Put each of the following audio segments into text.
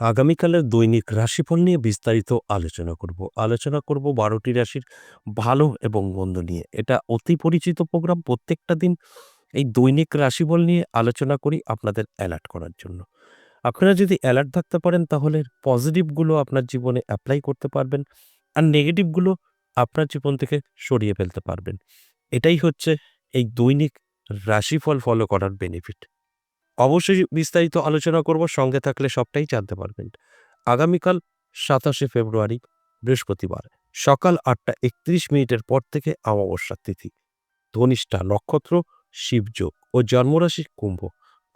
আগামীকালের দৈনিক রাশিফল নিয়ে বিস্তারিত আলোচনা করব ১২টি রাশির ভালো এবং মন্দ নিয়ে। এটা অতি পরিচিত প্রোগ্রাম। প্রত্যেকটা দিন এই দৈনিক রাশিফল নিয়ে আলোচনা করি আপনাদের অ্যালার্ট করার জন্য। আপনারা যদি অ্যালার্ট থাকতে পারেন তাহলে পজিটিভগুলো আপনার জীবনে এপ্লাই করতে পারবেন। আর নেগেটিভগুলো আপনার জীবন থেকে সরিয়ে ফেলতে পারবেন। এটাই হচ্ছে এই দৈনিক রাশিফল ফলো করার বেনিফিট। অবশ্যই বিস্তারিত আলোচনা করব, সঙ্গে থাকলে সবটাই জানতে পারবেন। আগামীকাল ২৭শে ফেব্রুয়ারি বৃহস্পতিবার সকাল ৮টা ৩১ মিনিটের পর থেকে অমাবস্যা তিথি। ধনিষ্ঠা নক্ষত্র, শিবযোগ ও জন্মরাশি কুম্ভ।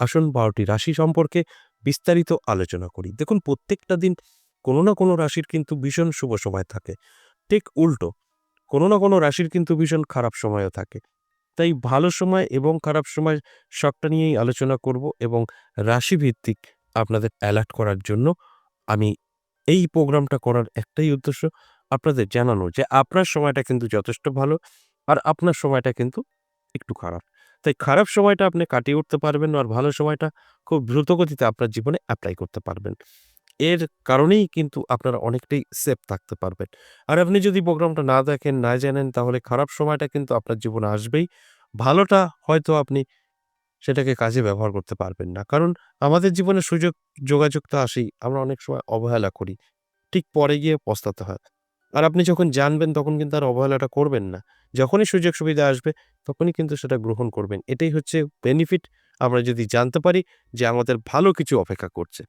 আসুন ১২টি রাশি সম্পর্কে বিস্তারিত আলোচনা করি। দেখুন, প্রত্যেকটা দিন কোনো না কোনো রাশির কিন্তু ভীষণ শুভ সময় থাকে। ঠিক উল্টো, কোনো না কোনো রাশির কিন্তু ভীষণ খারাপ সময়ও থাকে। তাই ভালো সময় এবং খারাপ সময় সবটা নিয়েই আলোচনা করব এবং রাশিভিত্তিক আপনাদের অ্যালার্ট করার জন্য আমি এই প্রোগ্রামটা করার একটাই উদ্দেশ্য, আপনাদের জানানো যে আপনার সময়টা কিন্তু যথেষ্ট ভালো আর আপনার সময়টা কিন্তু একটু খারাপ। তাই খারাপ সময়টা আপনি কাটিয়ে উঠতে পারবেন আর ভালো সময়টা খুব দ্রুতগতিতে আপনার জীবনে এপ্লাই করতে পারবেন। এর কারণেই কিন্তু আপনারা অনেকটাই সেফ থাকতে পারবেন। আর আপনি যদি প্রোগ্রামটা না দেখেন, না জানেন তাহলে খারাপ সময়টা কিন্তু আপনার জীবনে আসবেই। ভালোটা হয়তো আপনি সেটাকে কাজে ব্যবহার করতে পারবেন না। কারণ আমাদের জীবনে সুযোগ যোগাযোগ তো আসেই। আমরা অনেক সময় অবহেলা করি। ঠিক পরে গিয়ে পস্তাতে হয়। আর আপনি যখন জানবেন তখন কিন্তু আর অবহেলাটা করবেন না। যখনই সুযোগ সুবিধা আসবে তখনই কিন্তু সেটা গ্রহণ করবেন। এটাই হচ্ছে বেনিফিট, আমরা যদি জানতে পারি যে আমাদের ভালো কিছু অপেক্ষা করছে।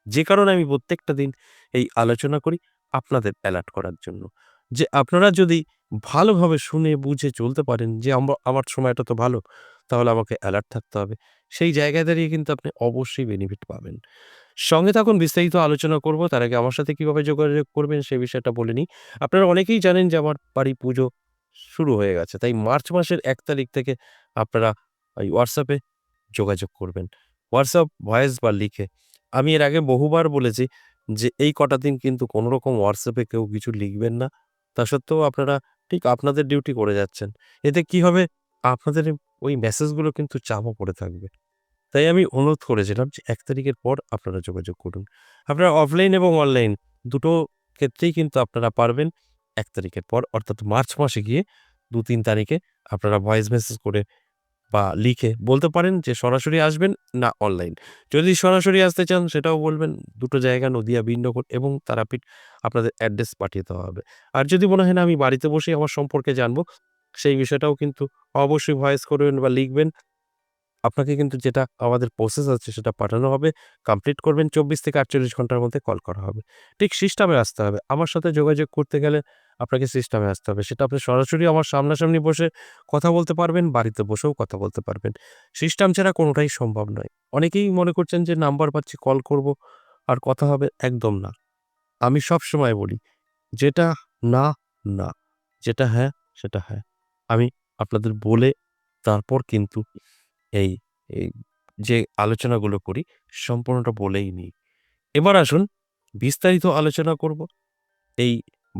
যে কারণে আমি প্রত্যেকটা দিন এই আলোচনা করি আপনাদের অ্যালার্ট করার জন্য। যে আপনারা যদি ভালোভাবে শুনে বুঝে চলতে পারেন যে আমার সময়টা তো ভালো, তাহলে আমাকে অ্যালার্ট থাকতে হবে। সেই জায়গায় দাঁড়িয়ে কিন্তু আপনি অবশ্যই বেনিফিট পাবেন। সঙ্গে থাকুন, বিস্তারিত আলোচনা করব। তার আগে আমার সাথে কিভাবে যোগাযোগ করবেন সে বিষয়টা বলে নিই। আপনারা অনেকেই জানেন যে আমার বাড়ি পুজো শুরু হয়ে গেছে। তাই মার্চ মাসের ১ তারিখ থেকে আপনারা এই WhatsApp এ যোগাযোগ করবেন। WhatsApp ভয়েস বা লিখে। আমি এর আগে বহুবার বলেছি যে এই কটা দিন কিন্তু কোনো রকম WhatsApp এ কেউ কিছু লিখবেন না। তা সত্ত্বেও আপনারা ঠিক আপনাদের ডিউটি করে যাচ্ছেন। এতে কি হবে? আপনাদের ওই মেসেজগুলো কিন্তু চাপও পড়ে থাকবে। তাই আমি অনুরোধ করেছিলাম যে ১ তারিখের পর আপনারা যোগাযোগ করুন। আপনারা অফলাইন এবং অনলাইন দুটো ক্ষেত্রেই কিন্তু আপনারা পারবেন ১ তারিখের পর, অর্থাৎ মার্চ মাসে গিয়ে ২-৩ তারিখে আপনারা ভয়েস মেসেজ করে বা লিখে বলতে পারেন যে সরাসরি আসবেন না অনলাইন। যদি সরাসরি আসতে চান সেটাও বলবেন। দুটো জায়গা নদিয়া, বিন্নগর এবং তারাপীঠ আপনাদের অ্যাড্রেস পাঠিয়ে দেওয়া হবে। আর যদি মনে হয় না আমি বাড়িতে বসেই আমার সম্পর্কে জানবো, সেই বিষয়টাও কিন্তু অবশ্যই ভয়েস করবেন বা লিখবেন। আপনাকে কিন্তু যেটা আমাদের প্রসেস আছে সেটা পাঠানো হবে। কমপ্লিট করবেন ২৪ থেকে ৪৮ ঘন্টার মধ্যে কল করা হবে। ঠিক সিস্টেমে আসতে হবে। আমার সাথে যোগাযোগ করতে গেলে আপনাকে সিস্টেমে আসতে হবে। সেটা আপনি সরাসরি আমার সামনাসামনি বসে কথা বলতে পারবেন, বাড়িতে বসেও কথা বলতে পারবেন। সিস্টেম ছাড়া কোনটাই সম্ভব নয়। অনেকেই মনে করছেন যে নাম্বার পাচ্ছি, কল করব আর কথা হবে, একদম না। আমি সবসময় বলি যেটা না, না। যেটা হ্যাঁ, সেটা হ্যাঁ। আমি আপনাদের বলে তারপর কিন্তু এই, এই যে আলোচনাগুলো করি সম্পূর্ণটা বলেই নিই। এবার আসুন বিস্তারিত আলোচনা করব এই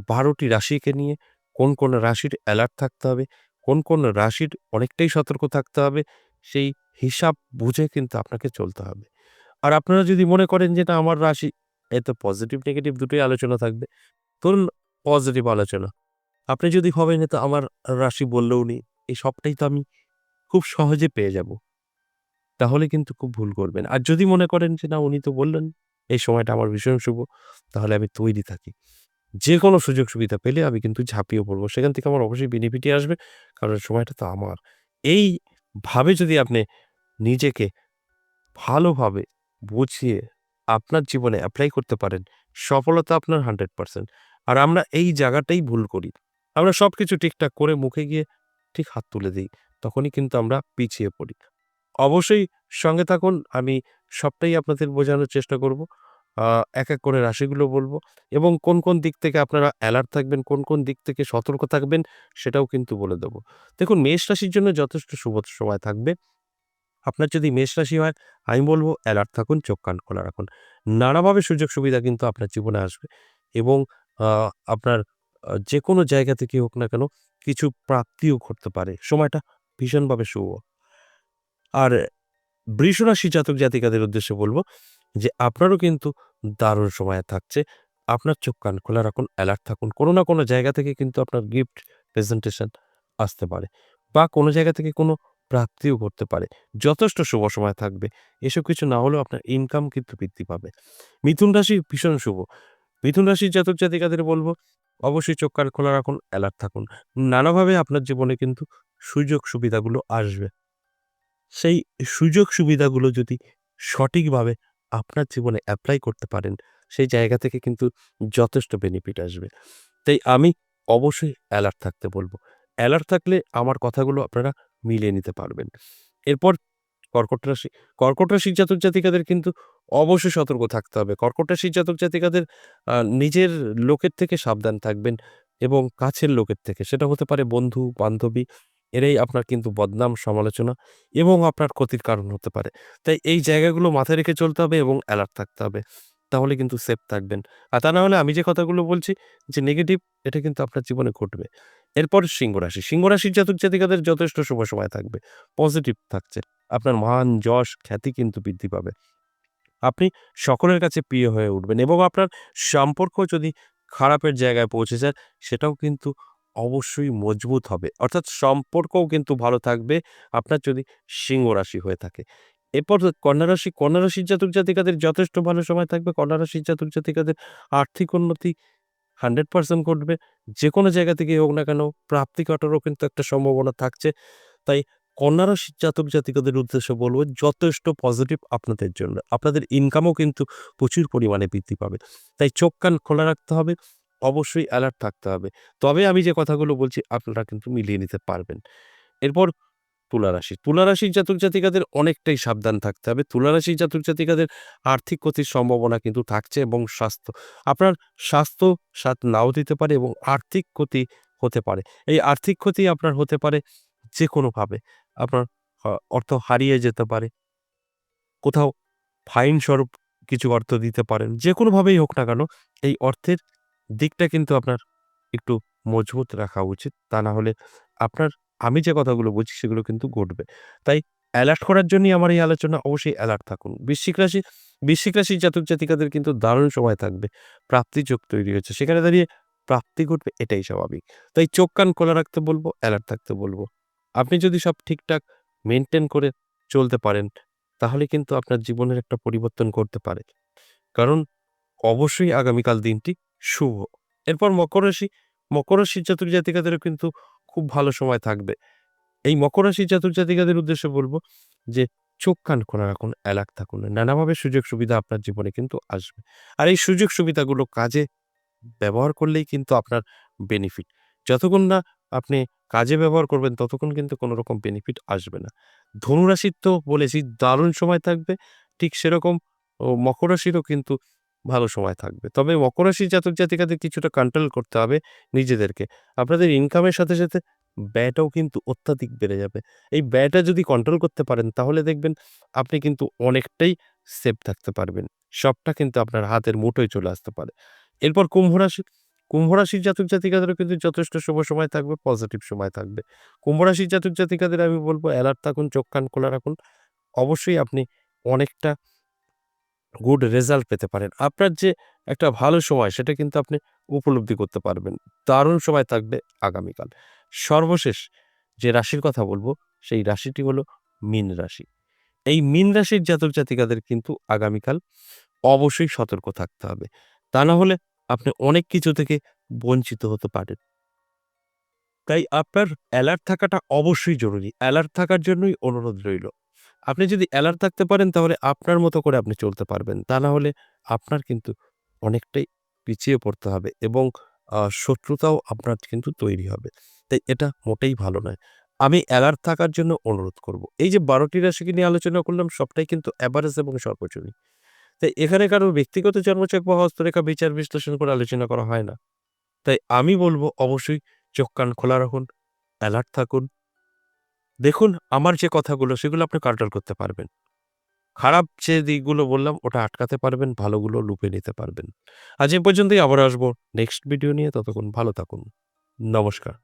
১২টি রাশিকে নিয়ে। কোন রাশির অ্যালার্ট থাকতে হবে, কোন রাশির অনেকটাই সতর্ক থাকতে হবে, সেই হিসাব বুঝে কিন্তু আপনাকে চলতে হবে। আর আপনারা যদি মনে করেন যে না আমার রাশি, এতে পজিটিভ নেগেটিভ দুটোই আলোচনা থাকবে। ধরুন পজিটিভ আলোচনা। আপনি যদি ভাবেন এটা আমার রাশি বললেও নেই, এই সবটাই তো আমি খুব সহজে পেয়ে যাব। তাহলে কিন্তু খুব ভুল করবেন। আর যদি মনে করেন যে না উনি তো বললেন এই সময়টা আমার ভীষণ শুভ, তাহলে আমি তৈরি থাকি। যেকোনো সুযোগ সুবিধা পেলে আমি কিন্তু ঝাঁপিয়ে পড়ব। সেখান থেকে আমার অবশ্যই বেনিফিটই আসবে। কারণ সময়টা তো আমার। এই ভাবে যদি আপনি নিজেকে ভালোভাবে বুঝিয়ে আপনার জীবনে এপ্লাই করতে পারেন, সফলতা আপনার 100%। আর আমরা এই জায়গাটাই ভুল করি। আমরা সবকিছু ঠিকঠাক করে মুখে গিয়ে ঠিক হাত তুলে দেই। তখনই কিন্তু আমরা পিছিয়ে পড়ি। অবশ্যই সঙ্গে থাকুন। আমি সবটাই আপনাদের বোঝানোর চেষ্টা করব। আ এক করে রাশিগুলো বলব এবং কোন দিক থেকে আপনারা অ্যালার্ট থাকবেন, কোন দিক থেকে সতর্ক থাকবেন সেটাও কিন্তু বলে দেব। দেখুন, মেষ রাশির জন্য যথেষ্ট শুভ সময় থাকবে। আপনার যদি মেষ রাশি হয়, আমি বলব অ্যালার্ট থাকুন, চোখ কান খোলা রাখুন। নানাভাবে সুযোগ সুবিধা কিন্তু আপনার জীবনে আসবে এবং আ আপনার যেকোনো জায়গা থেকেই হোক না কেন কিছু প্রাপ্তিও ঘটতে পারে। সময়টা ভীষণভাবে শুভ। আর বৃষ রাশি জাতক জাতিকাদের উদ্দেশ্যে বলব যে আপনারও কিন্তু দারুণ সময় থাকছে। আপনার চোখ কান খোলা রাখুন, অ্যালার্ট থাকুন। কোনো না কোনো জায়গা থেকে কিন্তু আপনার গিফট প্রেজেন্টেশন আসতে পারে বা কোনো জায়গা থেকে কোনো প্রাপ্তিও ঘটতে পারে। যথেষ্ট শুভ সময় থাকবে। এসব কিছু না হলেও আপনার ইনকাম কিন্তু বৃদ্ধি পাবে। মিথুন রাশি ভীষণ শুভ। মিথুন রাশির জাতক জাতিকাদের বলব, অবশ্যই চোখ কান খোলা রাখুন, অ্যালার্ট থাকুন। নানাভাবে আপনার জীবনে কিন্তু সুযোগ সুবিধাগুলো আসবে। সেই সুযোগ সুবিধাগুলো যদি সঠিকভাবে আপনার জীবনে এপ্লাই করতে পারেন, সেই জায়গা থেকে কিন্তু যথেষ্ট বেনিফিট আসবে। তাই আমি অবশ্যই অ্যালার্ট থাকতে বলব। অ্যালার্ট থাকলে আমার কথাগুলো আপনারা মিলিয়ে নিতে পারবেন। এরপর কর্কট রাশি। কর্কট রাশির জাতক জাতিকাদের কিন্তু অবশ্যই সতর্ক থাকতে হবে। কর্কট রাশির জাতক জাতিকাদের নিজের লোকের থেকে সাবধান থাকবেন এবং কাছের লোকের থেকে। সেটা হতে পারে বন্ধু-বান্ধবী। এরাই আপনার কিন্তু বদনাম, সমালোচনা এবং আপনার ক্ষতির কারণ হতে পারে। তাই এই জায়গাগুলো মাথায় রেখে চলতে হবে এবং অ্যালার্ট থাকতে হবে। তাহলে কিন্তু সেফ থাকবেন। আর তা না হলে আমি যে কথাগুলো বলছি যে নেগেটিভ, এটা কিন্তু আপনার জীবনে ঘটবে। এরপর সিংহ রাশি। সিংহ রাশির জাতক জাতিকাদের যথেষ্ট শুভ সময় থাকবে। পজিটিভ থাকছে। আপনার মান, যশ, খ্যাতি কিন্তু বৃদ্ধি পাবে। আপনি সকলের কাছে প্রিয় হয়ে উঠবেন এবং আপনার সম্পর্ক যদি খারাপের জায়গায় পৌঁছে যায়, সেটাও কিন্তু অবশ্যই মজবুত হবে। অর্থাৎ সম্পর্কও কিন্তু ভালো থাকবে আপনার যদি সিংহ রাশি হয়ে থাকে। এরপর কন্যা রাশি। কন্যা রাশির জাতক জাতিকাদের যথেষ্ট ভালো সময় থাকবে। কন্যা রাশির জাতক জাতিকাদের আর্থিক উন্নতি 100% ঘটবে। যেকোনো জায়গা থেকেই হোক না কেন, প্রাপ্তি ঘটারও কিন্তু একটা সম্ভাবনা থাকছে। তাই কন্যা রাশির জাতক জাতিকাদের উদ্দেশ্যে বলব, যথেষ্ট পজিটিভ আপনাদের জন্য। আপনাদের ইনকামও কিন্তু প্রচুর পরিমাণে বৃদ্ধি পাবে। তাই চোখ কান খোলা রাখতে হবে, অবশ্যই অ্যালার্ট থাকতে হবে। তবে আমি যে কথাগুলো বলছি আপনারা কিন্তু মিলিয়ে নিতে পারবেন। এরপর তুলা রাশি। তুলা রাশির জাতক জাতিকাদের অনেকটাই সাবধান থাকতে হবে। তুলা রাশির জাতক জাতিকাদের আর্থিক ক্ষতির সম্ভাবনা কিন্তু থাকছে এবং আপনার স্বাস্থ্য সাথ নাও দিতে পারে এবং আর্থিক ক্ষতি হতে পারে। এই আর্থিক ক্ষতি আপনার হতে পারে যেকোনোভাবে। আপনার অর্থ হারিয়ে যেতে পারে। কোথাও ফাইন স্বরূপ কিছু অর্থ দিতে পারেন। যেকোনোভাবেই হোক না কেন, এই অর্থের দিকটা কিন্তু আপনার একটু মজবুত রাখা উচিত। তা না হলে আপনার আমি যে কথাগুলো বলছি সেগুলো কিন্তু ঘটবে। তাই অ্যালার্ট করার জন্যই আমার এই আলোচনা। অবশ্যই অ্যালার্ট থাকুন। বৃশ্চিক রাশির জাতক জাতিকাদের কিন্তু দারুণ সময় থাকবে। প্রাপ্তির যোগ তৈরি হয়েছে। সেখানে দাঁড়িয়ে প্রাপ্তি ঘটবে, এটাই স্বাভাবিক। তাই চোখ কান খোলা রাখতে বলব, অ্যালার্ট থাকতে বলব। আপনি যদি সব ঠিকঠাক মেইনটেইন করে চলতে পারেন, তাহলে কিন্তু আপনার জীবনের একটা পরিবর্তন করতে পারে। কারণ অবশ্যই আগামীকাল দিনটি শুভ। এরপর মকর রাশি। মকর রাশির জাতক জাতিকাদেরও কিন্তু খুব ভালো সময় থাকবে। এই মকর রাশির জাতক জাতিকাদের উদ্দেশ্যে বলব যে চোখ কান খোলা রাখুন, অ্যালার্ট থাকুন। নানাভাবে সুযোগ সুবিধা আপনার জীবনে কিন্তু আসবে। আর এই সুযোগ সুবিধাগুলো কাজে ব্যবহার করলেই কিন্তু আপনার বেনিফিট। যতক্ষণ না আপনি কাজে ব্যবহার করবেন ততক্ষণ কিন্তু কোনো রকম বেনিফিট আসবে না। ধনুরাশির তো বলেছি দারুণ সময় থাকবে। ঠিক সেরকম মকর রাশিরও কিন্তু ভালো সময় থাকবে। তবে মকর রাশির জাতক জাতিকাদের কিছুটা কন্ট্রোল করতে হবে নিজেদেরকে। আপনাদের ইনকামের সাথে, সাথে ব্যয়টাও কিন্তু অত্যাধিক বেড়ে যাবে। এই ব্যয়টা যদি কন্ট্রোল করতে পারেন তাহলে দেখবেন আপনি কিন্তু অনেকটাই সেফ থাকতে পারবেন। সবটা কিন্তু আপনার হাতের মুঠোয় চলে আসতে পারে। এরপর কুম্ভ রাশি। কুম্ভ রাশির জাতক জাতিকাদেরও কিন্তু যথেষ্ট শুভ সময় থাকবে, পজিটিভ সময় থাকবে। কুম্ভ রাশির জাতক জাতিকাদের আমি বলব অ্যালার্ট থাকুন, চোখ কান খোলা রাখুন। অবশ্যই আপনি অনেকটা গুড রেজাল্ট পেতে পারেন। আপনার যে একটা ভালো সময় সেটা কিন্তু আপনি উপলব্ধি করতে পারবেন। দারুণ সময় থাকবে আগামীকাল। সর্বশেষ যে রাশির কথা বলব সেই রাশিটি হলো মীন রাশি। এই মীন রাশির জাতক জাতিকাদের কিন্তু আগামীকাল অবশ্যই সতর্ক থাকতে হবে। তা না হলে আপনি অনেক কিছু থেকে বঞ্চিত হতে পারেন। তাই আপনার অ্যালার্ট থাকাটা অবশ্যই জরুরি। অ্যালার্ট থাকার জন্যই অনুরোধ রইল। আপনি যদি অ্যালার্ট থাকতে পারেন তাহলে আপনার মতো করে আপনি চলতে পারবেন। তা না হলে আপনার কিন্তু অনেকটাই পিছিয়ে পড়তে হবে এবং শত্রুতাও আপনার কিন্তু তৈরি হবে। তাই এটা মোটেই ভালো নয়। আমি অ্যালার্ট থাকার জন্য অনুরোধ করব। এই যে ১২ টি রাশিকে নিয়ে আলোচনা করলাম সবটাই কিন্তু এভারেজ এবং সর্বজনীন। তাই এখানে কারো ব্যক্তিগত জন্মছক বা হস্তরেখা বিচার বিশ্লেষণ করে আলোচনা করা হয় না। তাই আমি বলব অবশ্যই চোখ কান খোলা রাখুন, অ্যালার্ট থাকুন। দেখুন আমার যে কথাগুলো সেগুলো আপনি কাল্টার করতে পারবেন। খারাপ যে দিকগুলো বললাম ওটা আটকাতে পারবেন, ভালোগুলো লুপে নিতে পারবেন। আজ এ পর্যন্তই, আবার আসবো নেক্সট ভিডিও নিয়ে। ততক্ষণ ভালো থাকুন। নমস্কার।